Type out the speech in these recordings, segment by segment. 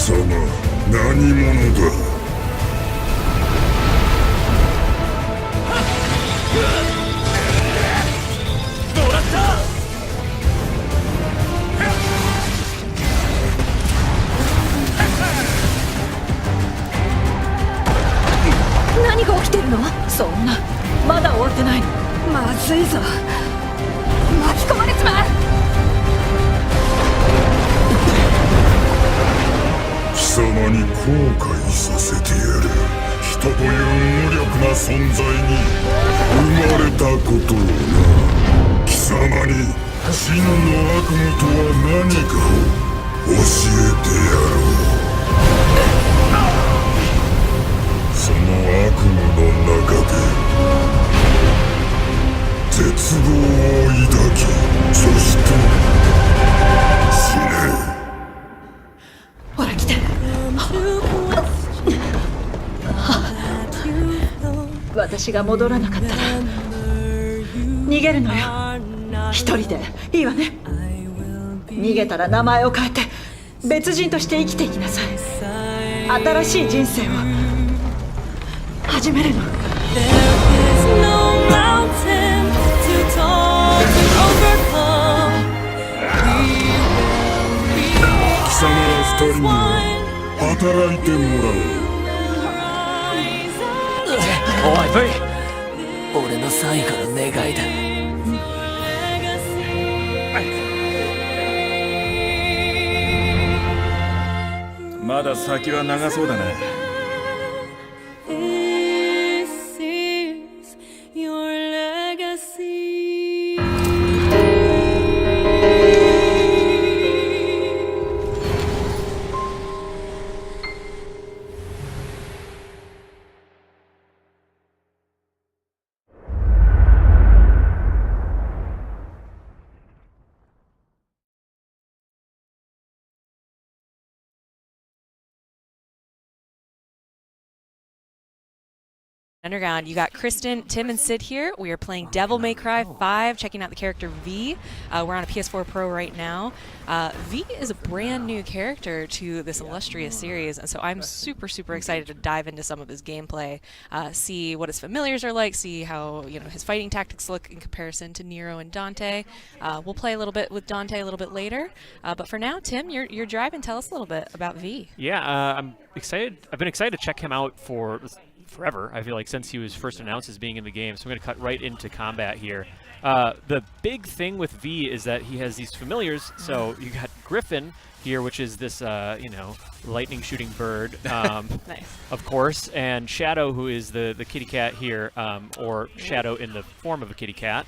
様、何者だ。もらった。何が起きてるの？そんな、まだ終わってない。まずいぞ、巻き込まれちまう。貴様に後悔させてやる。人という無力な存在に生まれたことをな。貴様に真の悪夢とは何かを教えてやろう。その悪夢の中で絶望を抱き、そして死ね。ほら来て。私が戻らなかったら逃げるのよ。一人でいいわね。逃げたら名前を変えて別人として生きていきなさい。新しい人生を始めるの。貴様ら二人には働いてもらう。おい V、 俺の最後の願いだ。まだ先は長そうだな。Underground, you got Kristen, Tim, and Sid here. We are playing Devil May Cry 5, checking out the character V. We're on a PS4 Pro right now. V is a brand new character to this illustrious series, and so I'm super excited to dive into some of his gameplay, see what his familiars are like, see how his fighting tactics look in comparison to Nero and Dante. We'll play a little bit with Dante a little bit later, but for now, Tim, you're driving. Tell us a little bit about V. Yeah, I'm excited. I've been excited to check him out for forever, I feel like, since he was first announced as being in the game. So I'm going to cut right into combat here. The big thing with V is that he has these familiars. So you got Griffin here, which is this, lightning shooting bird, Nice. of course, and Shadow, who is the kitty cat here, or Shadow in the form of a kitty cat,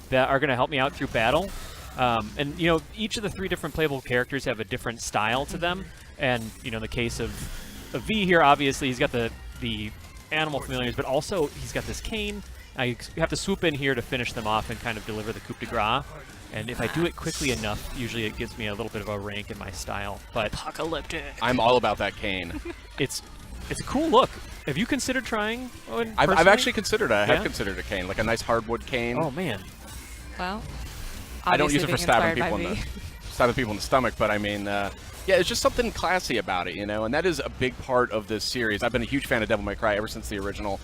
that are going to help me out through battle. And each of the three different playable characters have a different style to them. And in the case of V here, obviously he's got the animal familiars, but also he's got this cane. You have to swoop in here to finish them off and kind of deliver the coup de grace. And if I do it quickly enough, usually it gives me a little bit of a rank in my style. But Apocalyptic. I'm all about that cane. it's a cool look. Have you considered trying one? I've actually considered it. I have considered a cane, like a nice hardwood cane. Oh man. Well, I don't use it for stabbing people people in the stomach, but I mean, yeah, it's just something classy about it, and that is a big part of this series. I've been a huge fan of Devil May Cry ever since the original,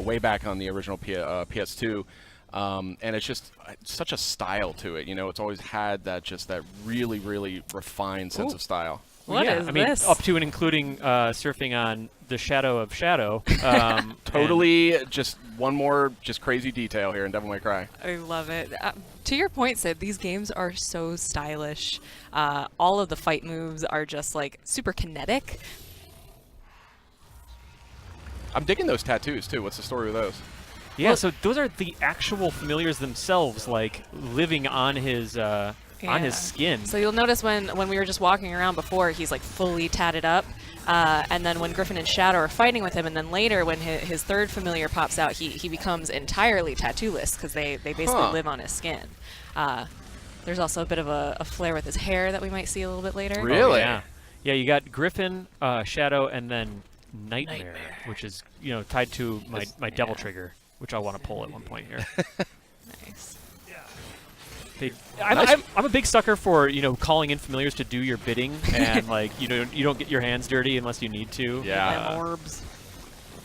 way back on the original PS2, and it's just such a style to it. It's always had that really refined sense of style. What is this? Up to and including surfing on the Shadow of Shadow. Totally, just one more crazy detail here in Devil May Cry. I love it. To your point, Sid, these games are so stylish. All of the fight moves are just like super kinetic. I'm digging those tattoos too. What's the story with those? Yeah, so those are the actual familiars themselves, like living on his skin. So you'll notice when we were just walking around before, he's like fully tatted up. And then when Griffin and Shadow are fighting with him, and then later when his third familiar pops out, he becomes entirely tattoo-less because they basically live on his skin. There's also a bit of a flare with his hair that we might see a little bit later. Really? Yeah, you got Griffin, Shadow, and then Nightmare, which is tied to my Devil Trigger, which I want to pull at one point here. Nice. I'm a big sucker for calling in familiars to do your bidding, and like you don't get your hands dirty unless you need to. Yeah. Orbs.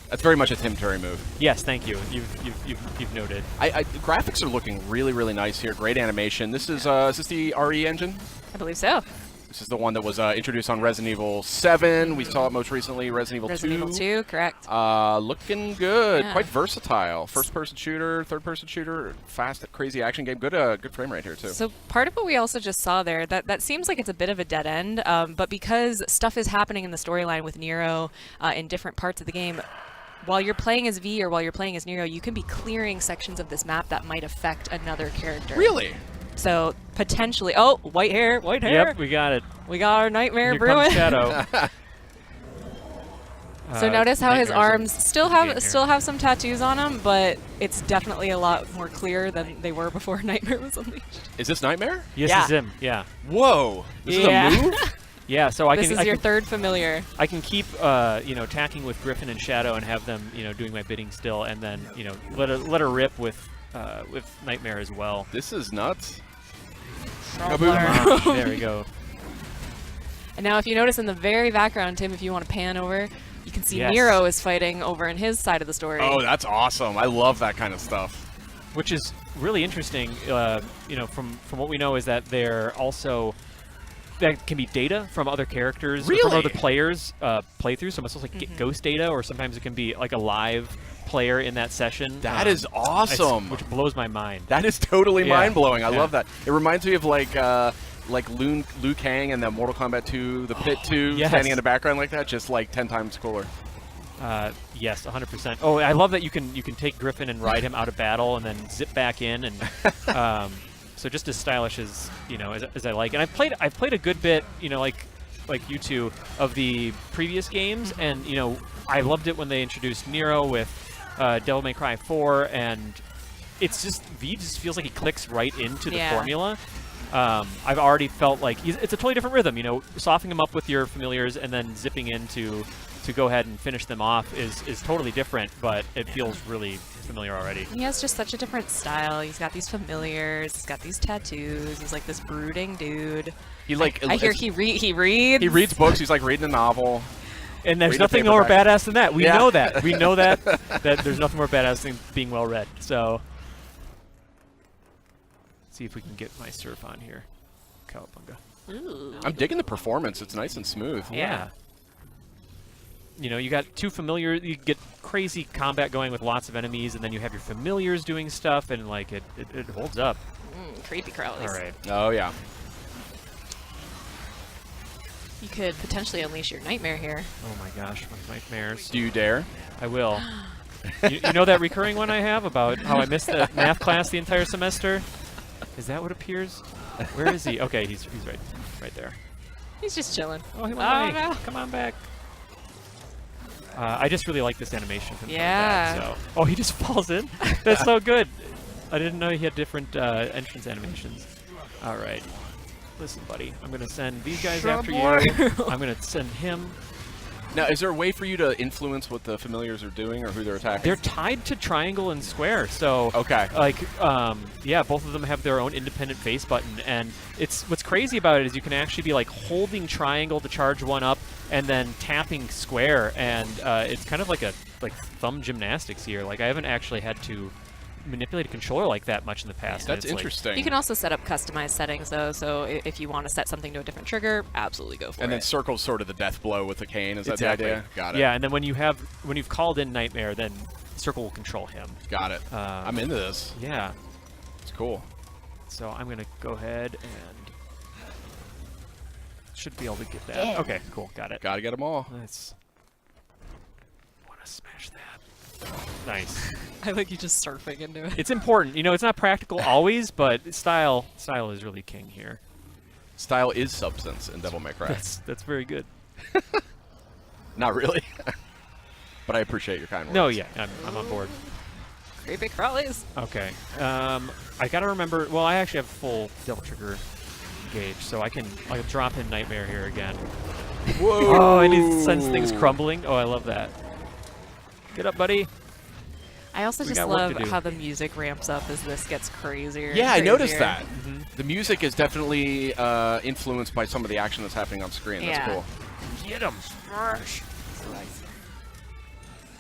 That's very much a Tim Terry move. Yes, thank you. You've noted. The graphics are looking really, really nice here. Great animation. This is this the RE engine? I believe so. This is the one that was introduced on Resident Evil 7. We saw it most recently, Resident Evil 2. Resident Evil 2, correct. Looking good. Yeah. Quite versatile. First-person shooter, third-person shooter, fast, crazy action game. Good frame rate here, too. So part of what we also just saw there, that seems like it's a bit of a dead end, but because stuff is happening in the storyline with Nero in different parts of the game, while you're playing as V or while you're playing as Nero, you can be clearing sections of this map that might affect another character. Really? So potentially, oh, white hair. Yep, we got it. We got our nightmare Here brewing. comes Shadow. So notice how his Nightmare's arms in still have some tattoos on them, but it's definitely a lot more clear than they were before Nightmare was unleashed. Is this Nightmare? Yes, Yeah. this is him. Yeah. Whoa. This Yeah. is a move? Yeah. So I This can is your third familiar. I can keep attacking with Griffin and Shadow and have them doing my bidding still, and then let her rip with Nightmare as well. This is nuts. Kaboom. There we go. And now if you notice in the very background, Tim, if you want to pan over, you can see Yes. Nero is fighting over in his side of the story. Oh, that's awesome. I love that kind of stuff. Which is really interesting. From what we know is that they're also that can be data from other characters, or from Really? other players' playthroughs. So it's like get ghost data, or sometimes it can be like a live player in that session. That is awesome. Which blows my mind. That is totally Yeah. mind-blowing. I Yeah. love that. It reminds me of like Liu Kang and the Mortal Kombat 2, the Pit 2, Yes. standing in the background like that, just like 10 times cooler. Yes, 100%. Oh, I love that you can take Griffin and ride him out of battle and then zip back in, and so just as stylish as as I like. And I've played a good bit, like you two, of the previous games, and I loved it when they introduced Nero with Devil May Cry 4, and it's just V just feels like he clicks right into the Yeah. formula. I've already felt like it's a totally different rhythm. Softening him up with your familiars and then zipping in to go ahead and finish them off is totally different, but it feels really familiar already. He has just such a different style. He's got these familiars. He's got these tattoos. He's like this brooding dude. He like I hear he reads. he reads books. He's like reading a novel. And there's Read a nothing more paperback. badass than that. We Yeah. know that. We know that there's nothing more badass than being well read. So see if we can get my surf on here. Cowabunga. I'm digging the performance. It's nice and smooth. Yeah. You got two familiars. You get crazy combat going with lots of enemies, and then you have your familiars doing stuff, and like it holds up. Creepy crawlies. All right. Oh yeah. You could potentially unleash your nightmare here. Oh my gosh, my nightmares. Do you dare? I will. you know that recurring one I have about how I missed the math class the entire semester? Is that what appears? Where is he? Okay, he's right there. He's just chilling. Oh, he went away. no. Come on back. I just really like this animation. From Yeah. That, so. Oh, he just falls in? That's so good. I didn't know he had different entrance animations. All right. Listen, buddy. I'm going to send these guys after you. I'm going to send him. Now, is there a way for you to influence what the familiars are doing or who they're attacking? They're tied to triangle and square, so Okay. like yeah, both of them have their own independent face button, and what's crazy about it is you can actually be like holding triangle to charge one up and then tapping square, and it's kind of like thumb gymnastics here. Like I haven't actually had to manipulate a controller like that much in the past. and That's it's like- interesting. You can also set up customized settings though, so if you want to set something to a different trigger, absolutely go for and it. then circle's sort of the death blow with the cane. Is that Exactly. the idea? Got it. Yeah, and then when you've called in Nightmare, then Circle will control him. Got it. I'm into this. Yeah. It's cool. So I'm gonna go ahead and should be able to get that. Okay, cool, got it. Gotta get them all. Let's want to smash that. Nice. I like you just surfing into it. It's important. It's not practical always, but style is really king here. Style is substance in Devil May Cry. That's very good. Not really. But I appreciate your kind words. No, yeah, I'm on board. Creepy crawlies. Okay. I gotta remember. Well, I actually have full Devil Trigger gauge, so I'll drop in Nightmare here again. Whoa! Oh, and he sends things crumbling. Oh, I love that. Get up, buddy. I also We just got work love to do. how the music ramps up as this gets crazier. Yeah, and I noticed crazier. that. The music is definitely influenced by some of the action that's happening on screen. That's Yeah. cool. Get him!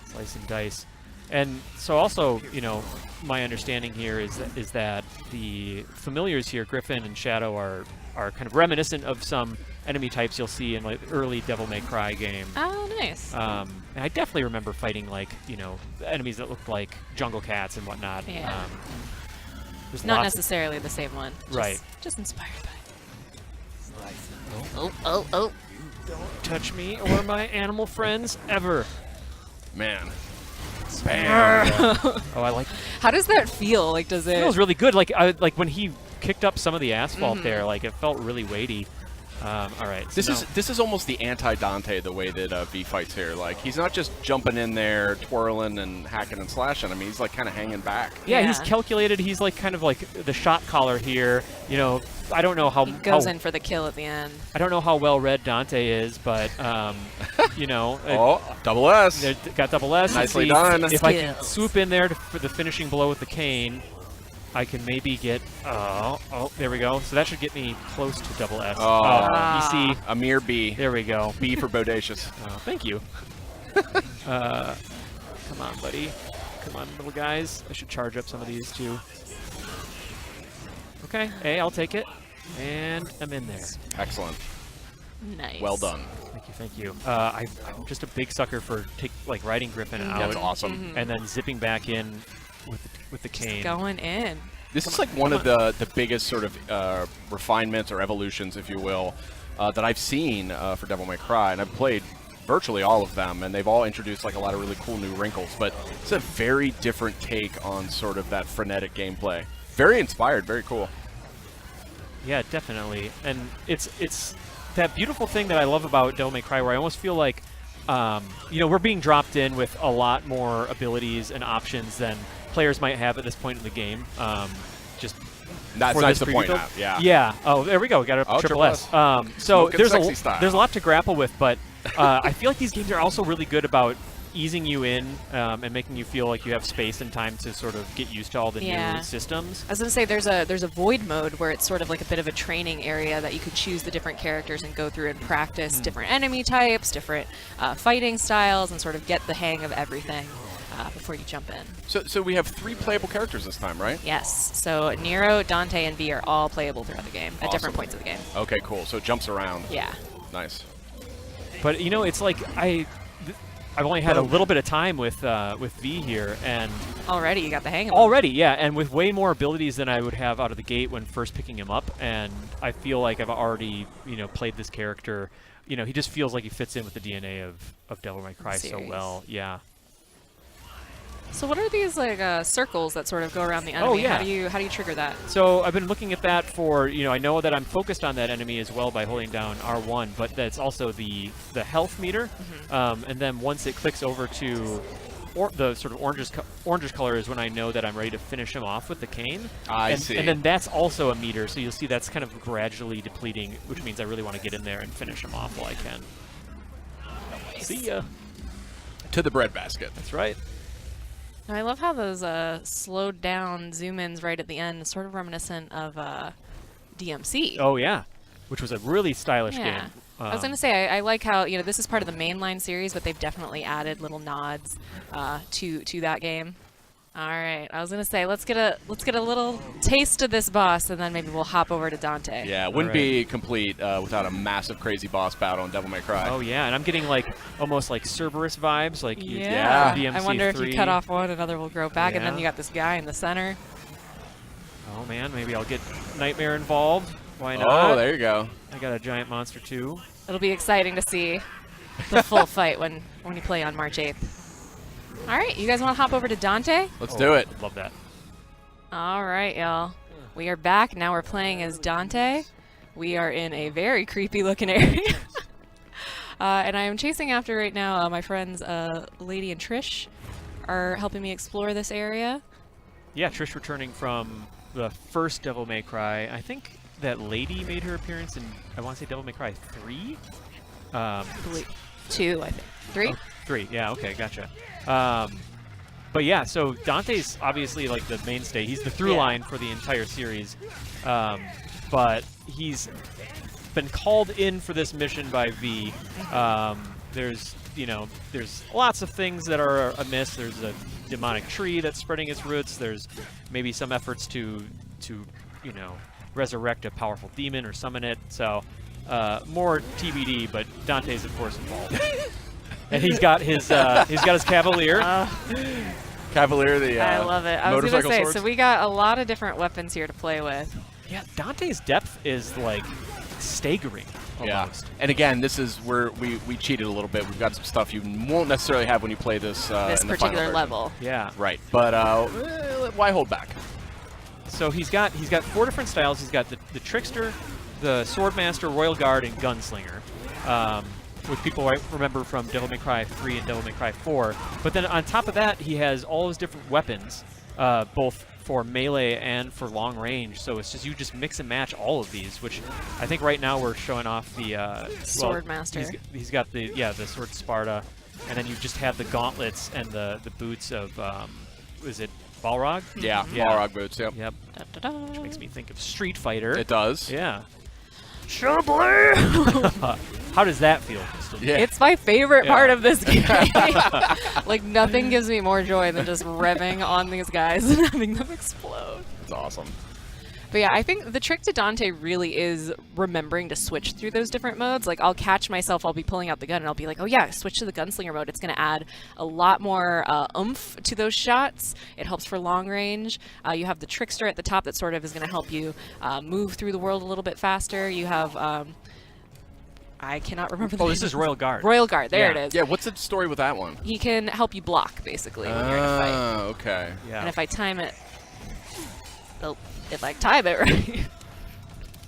Slice and dice. And so also, you know, my understanding here is that the familiars here, Griffin and Shadow, are kind of reminiscent of some enemy types you'll see in like early Devil May Cry game. Oh, nice. And I definitely remember fighting like, you know, enemies that looked like jungle cats and whatnot. Yeah. There's Not lots necessarily the same one. Right. Just inspired by it. Don't touch me or my animal friends ever. Man. Bam. Oh, I like. How does that feel? Like, does It it? feels really good. Like when he kicked up some of the asphalt there, like it felt really weighty. All right. So This is almost the anti-Dante, the way that V fights here. Like, he's not just jumping in there, twirling and hacking and slashing. I mean, he's like kind of hanging back. yeah, he's Yeah. calculated. He's like kind of like the shot caller here. You know, I don't know how He goes how- in for the kill at the end. I don't know how well read Dante is, but you know, Oh, double S. they got double S. Let's Nicely see done. If I can Skills. swoop in there for the finishing blow with the cane, I can maybe get. Oh, there we go. So that should get me close to double S. Oh. You see, A mere B. there we go. B for bodacious. Thank you. Come on, buddy. Come on, little guys. I should charge up some of these too. Okay, hey, I'll take it. And I'm in there. Excellent. Nice. Well done. Thank you. I'm just a big sucker for riding Griffin out That's awesome. and then zipping back in with the cane. Going in. This is like one of the biggest sort of refinements or evolutions, if you will, that I've seen for Devil May Cry, and I've played virtually all of them, and they've all introduced like a lot of really cool new wrinkles, but it's a very different take on sort of that frenetic gameplay. Very inspired, very cool. Yeah, definitely. And it's that beautiful thing that I love about Devil May Cry, where I almost feel like, you know, we're being dropped in with a lot more abilities and options than players might have at this point in the game. Just That's for nice this to point preview out. Yeah. Yeah. Oh, there we go. We got a Oh, triple S. triple So Smoking there's sexy style. there's a lot to grapple with, but I feel like these games are also really good about easing you in and making you feel like you have space and time to sort of get used to all the Yeah. new systems. I was gonna say there's a void mode where it's sort of like a bit of a training area that you could choose the different characters and go through and practice different enemy types, different fighting styles, and sort of get the hang of everything before you jump in. So we have 3 playable characters this time, right? Yes. So Nero, Dante, and V are all playable throughout the game at different Awesome. points of the game. Okay, cool. So it jumps around. Yeah. Nice. But you know, it's like I've only had a little bit of time with V here, and Already you got the hang of it. already, yeah, and with way more abilities than I would have out of the gate when first picking him up, and I feel like I've already, you know, played this character. You know, he just feels like he fits in with the DNA of Devil May Cry so Series. well. Yeah. So what are these like circles that sort of go around the enemy? Oh, yeah. How do you trigger that? So I've been looking at that for, you know, I know that I'm focused on that enemy as well by holding down R1, but that's also the health meter. And then once it clicks over to the sort of orangish color is when I know that I'm ready to finish him off with the cane. I see. And then that's also a meter, so you'll see that's kind of gradually depleting, which means I really want to get in there and finish him off while I can. See ya. To the breadbasket. That's right. I love how those slowed down zoom-ins right at the end, sort of reminiscent of DMC. Oh yeah, which was a really stylish Yeah. game. I was gonna say I like how, you know, this is part of the mainline series, but they've definitely added little nods to that game. All right, I was gonna say let's get a little taste of this boss, and then maybe we'll hop over to Dante. Yeah, it wouldn't be complete without a massive, crazy boss battle in Devil May Cry. Oh yeah, and I'm getting like almost like Cerberus vibes, like Yeah. DMC5. I wonder if you cut off one, another will grow back, and then Yeah. you got this guy in the center. Oh man, maybe I'll get Nightmare involved. Why not? Oh, there you go. I got a giant monster too. It'll be exciting to see the full fight when you play on March 8th. All right, you guys want to hop over to Dante? Let's do it. Love that. All right, y'all. We are back. Now we're playing as Dante. We are in a very creepy looking area. And I am chasing after right now my friends Lady and Trish are helping me explore this area. Yeah, Trish returning from the first Devil May Cry. I think that Lady made her appearance in, I want to say Devil May Cry 3? 2, I think. 3? Oh, 3, yeah, okay, gotcha. But yeah, so Dante's obviously like the mainstay. He's the through line for the entire series. But he's been called in for this mission by V. There's lots of things that are amiss. There's a demonic tree that's spreading its roots. There's maybe some efforts to resurrect a powerful demon or summon it. So more TBD, but Dante's of course involved. And he's got his Cavalier. Cavalier, the I love it. I was motorcycle gonna say, swords. so we got a lot of different weapons here to play with. Yeah, Dante's depth is like staggering. Yeah, Almost. and again, this is where we cheated a little bit. We've got some stuff you won't necessarily have when you play this This in the final particular version. level. Yeah. Right, but why hold back? So he's got 4 different styles. He's got the Trickster, the Swordmaster, Royal Guard, and Gunslinger, which people might remember from Devil May Cry 3 and Devil May Cry 4. But then on top of that, he has all his different weapons, both for melee and for long range. So it's just you just mix and match all of these, which I think right now we're showing off the Swordmaster. He's got the Sword Sparta, and then you just have the gauntlets and the boots of is it Balrog? Yeah, Yeah. Balrog boots. Yep. Yep. Da-da-da. Which makes me think of Street Fighter. It does. Yeah. Shablam! How does that feel, Kristen? Yeah. It's my favorite Yeah. part of this game. Like, nothing gives me more joy than just revving on these guys and having them explode. It's awesome. But yeah, I think the trick to Dante really is remembering to switch through those different modes. Like, I'll catch myself, I'll be pulling out the gun, and I'll be like, oh yeah, switch to the gunslinger mode. It's going to add a lot more oomph to those shots. It helps for long range. You have the trickster at the top that sort of is going to help you move through the world a little bit faster. You have... I cannot remember the name. This is Royal Guard. Royal Guard, there Yeah. it is. Yeah, what's the story with that one? He can help you block, basically, when you're in a fight. Oh, okay. Yeah. And if I time it... Oh, if I time it right...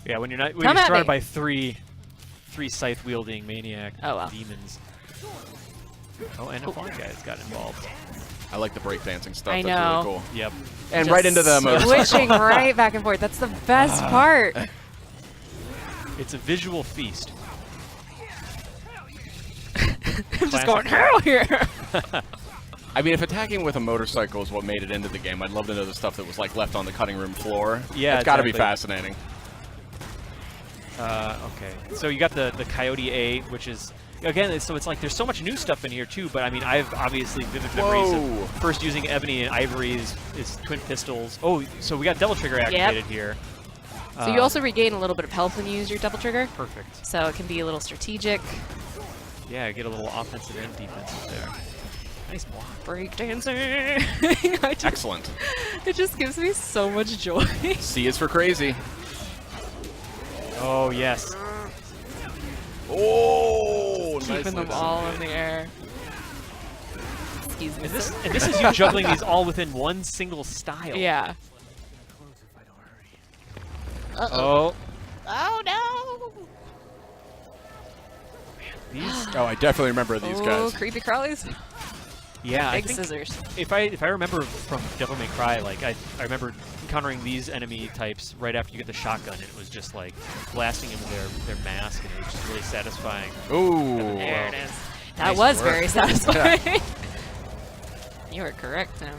Yeah, when you're Come surrounded at me. by three scythe-wielding maniac Oh, wow. demons. Oh, and a fly guy's got involved. I like the breakdancing stuff. I That's know. really cool. Yep. And Just right into the motorcycle. switching right back and forth. That's the best part. It's a visual feast. I'm just Classic. going hell here. I mean, if attacking with a motorcycle is what made it into the game, I'd love to know the stuff that was like left on the cutting room floor. Yeah, it's got to be exactly. fascinating. Okay. So you got the Coyote A, which is again. So it's like there's so much new stuff in here too. But I mean, I've obviously vivid memories Whoa. of first using Ebony and Ivory's twin pistols. Oh, so we got Devil Trigger activated here. So you also regain a little bit of health when you use your double trigger. Perfect. So it can be a little strategic. Yeah, get a little offensive and defensive there. Nice block. Breakdancing. Excellent. It just gives me so much joy. C is for crazy. Oh yes. Oh, Keeping them all in the air. Excuse me. And this is you juggling these all within one single style. Yeah. Oh. Oh no! These. Oh, I definitely remember these Oh, guys. creepy crawlies. Yeah. I Big think scissors. if I remember from Devil May Cry, like I remember encountering these enemy types right after you get the shotgun, and it was just like blasting them with their mask, and it was just really satisfying. Ooh. There it is. That Nice was work. very satisfying. You are correct now.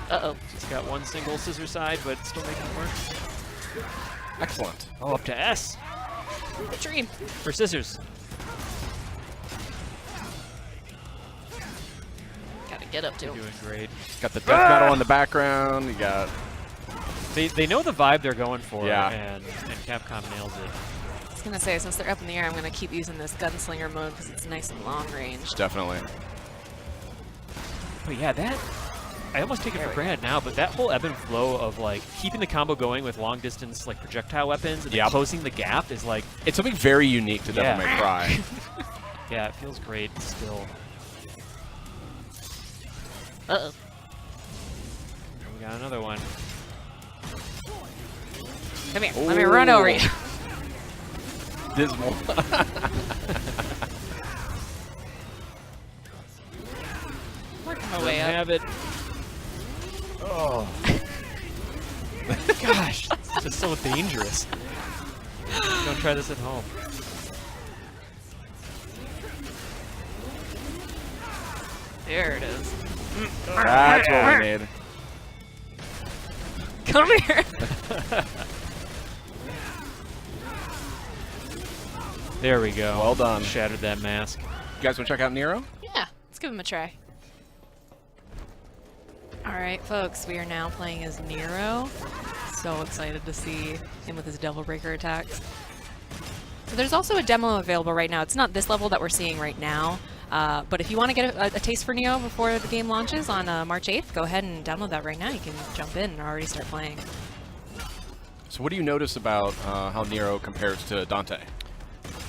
Uh-oh. Just got one single scissor side, but still making it work. Excellent. Oh, up to S Dream. for scissors. Gotta get up to You're him. doing great. Got the death metal in the background. You got. They know the vibe they're going for, Yeah. and Capcom nails it. I was gonna say, since they're up in the air, I'm gonna keep using this gunslinger mode because it's nice and long range. Definitely. But yeah, that I almost take it for granted now, but that whole ebb and flow of like keeping the combo going with long distance like projectile weapons and then Yep. closing the gap is like, It's something very unique to Yeah. Devil May Cry. yeah, it feels great still. Uh-oh. And we got another one. Come here. Let me run over you. Dismal. Working my way up. Have it. Oh. Gosh, it's just so dangerous. Don't try this at home. There it is. That's what we need. Come here. There we go. Well done. Shattered that mask. You guys want to check out Nero? Yeah, let's give him a try. Alright, folks, we are now playing as Nero. So excited to see him with his Devil Breaker attacks. So there's also a demo available right now. It's not this level that we're seeing right now, but if you want to get a taste for Neo before the game launches on March 8th, go ahead and download that right now. You can jump in and already start playing. So what do you notice about how Nero compares to Dante?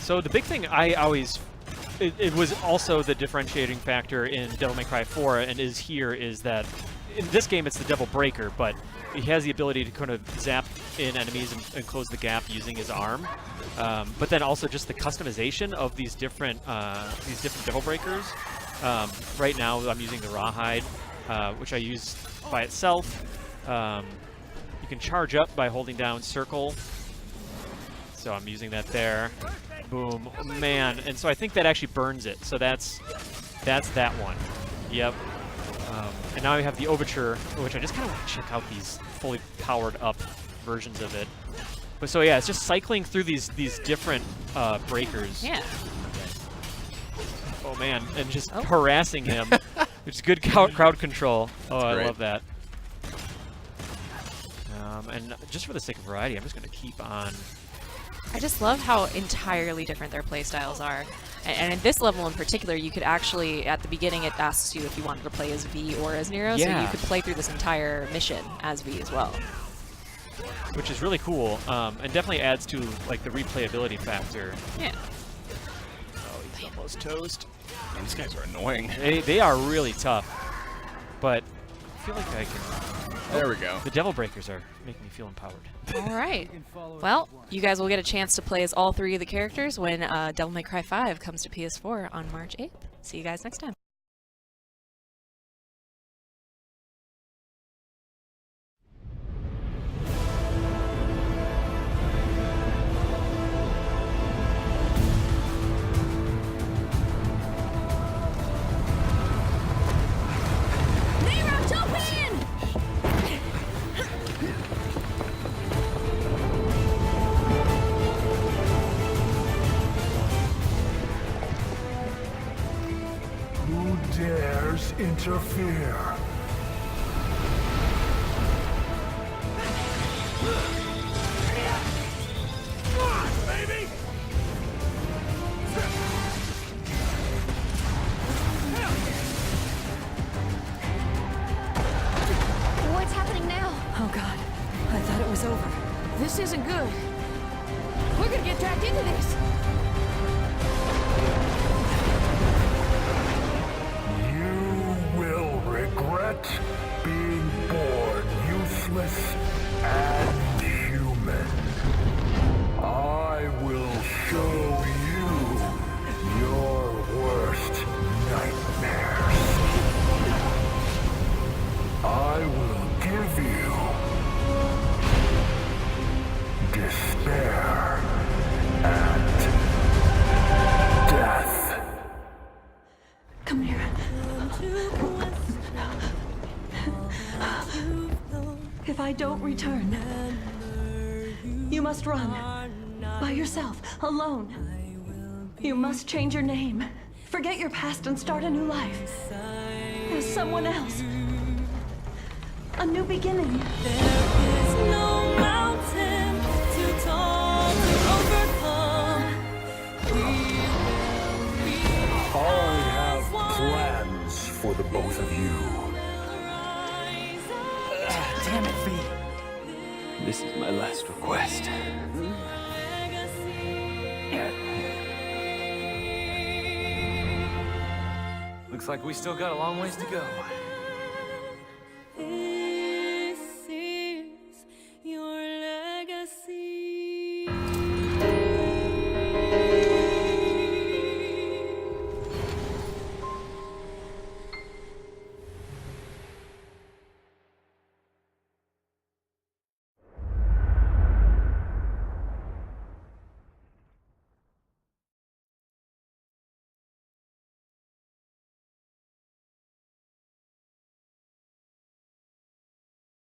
So the big thing I always, it was also the differentiating factor in Devil May Cry 4 and is here is that in this game it's the Devil Breaker, but he has the ability to kind of zap in enemies and close the gap using his arm. But then also just the customization of these different Devil Breakers. Right now I'm using the Rawhide, which I use by itself. You can charge up by holding down circle. So I'm using that there. Boom. Oh, man. And so I think that actually burns it. So that's that one. Yep. And now we have the Overture, which I just kind of want to check out these fully powered up versions of it. But so yeah, it's just cycling through these different breakers. Yeah. Oh man, and just harassing him, which is good crowd control. Oh, I love that. And just for the sake of variety, I'm just going to keep on. I just love how entirely different their playstyles are. And in this level in particular, you could actually, at the beginning, it asks you if you wanted to play as V or as Nero, so you could play through this entire mission as V as well. Which is really cool, and definitely adds to like the replayability factor. Yeah. Oh, he's almost toast. Man, these guys are annoying. They are really tough, but I feel like I can. There we go. The Devil Breakers are making me feel empowered. All right. Well, you guys will get a chance to play as all three of the characters when Devil May Cry 5 comes to PS4 on March 8th. See you guys next time. Dares interfere. Baby! What's happening now? Oh God, I thought it was over. This isn't good. We're gonna get dragged into this. Being born useless and human. I will show you your worst nightmares. I will give you despair and death. Come here. If I don't return, you must run. By yourself, alone. You must change your name. Forget your past and start a new life. As someone else. A new beginning. I have plans for the both of you. Damn it, V. This is my last request. Looks like we still got a long ways to go.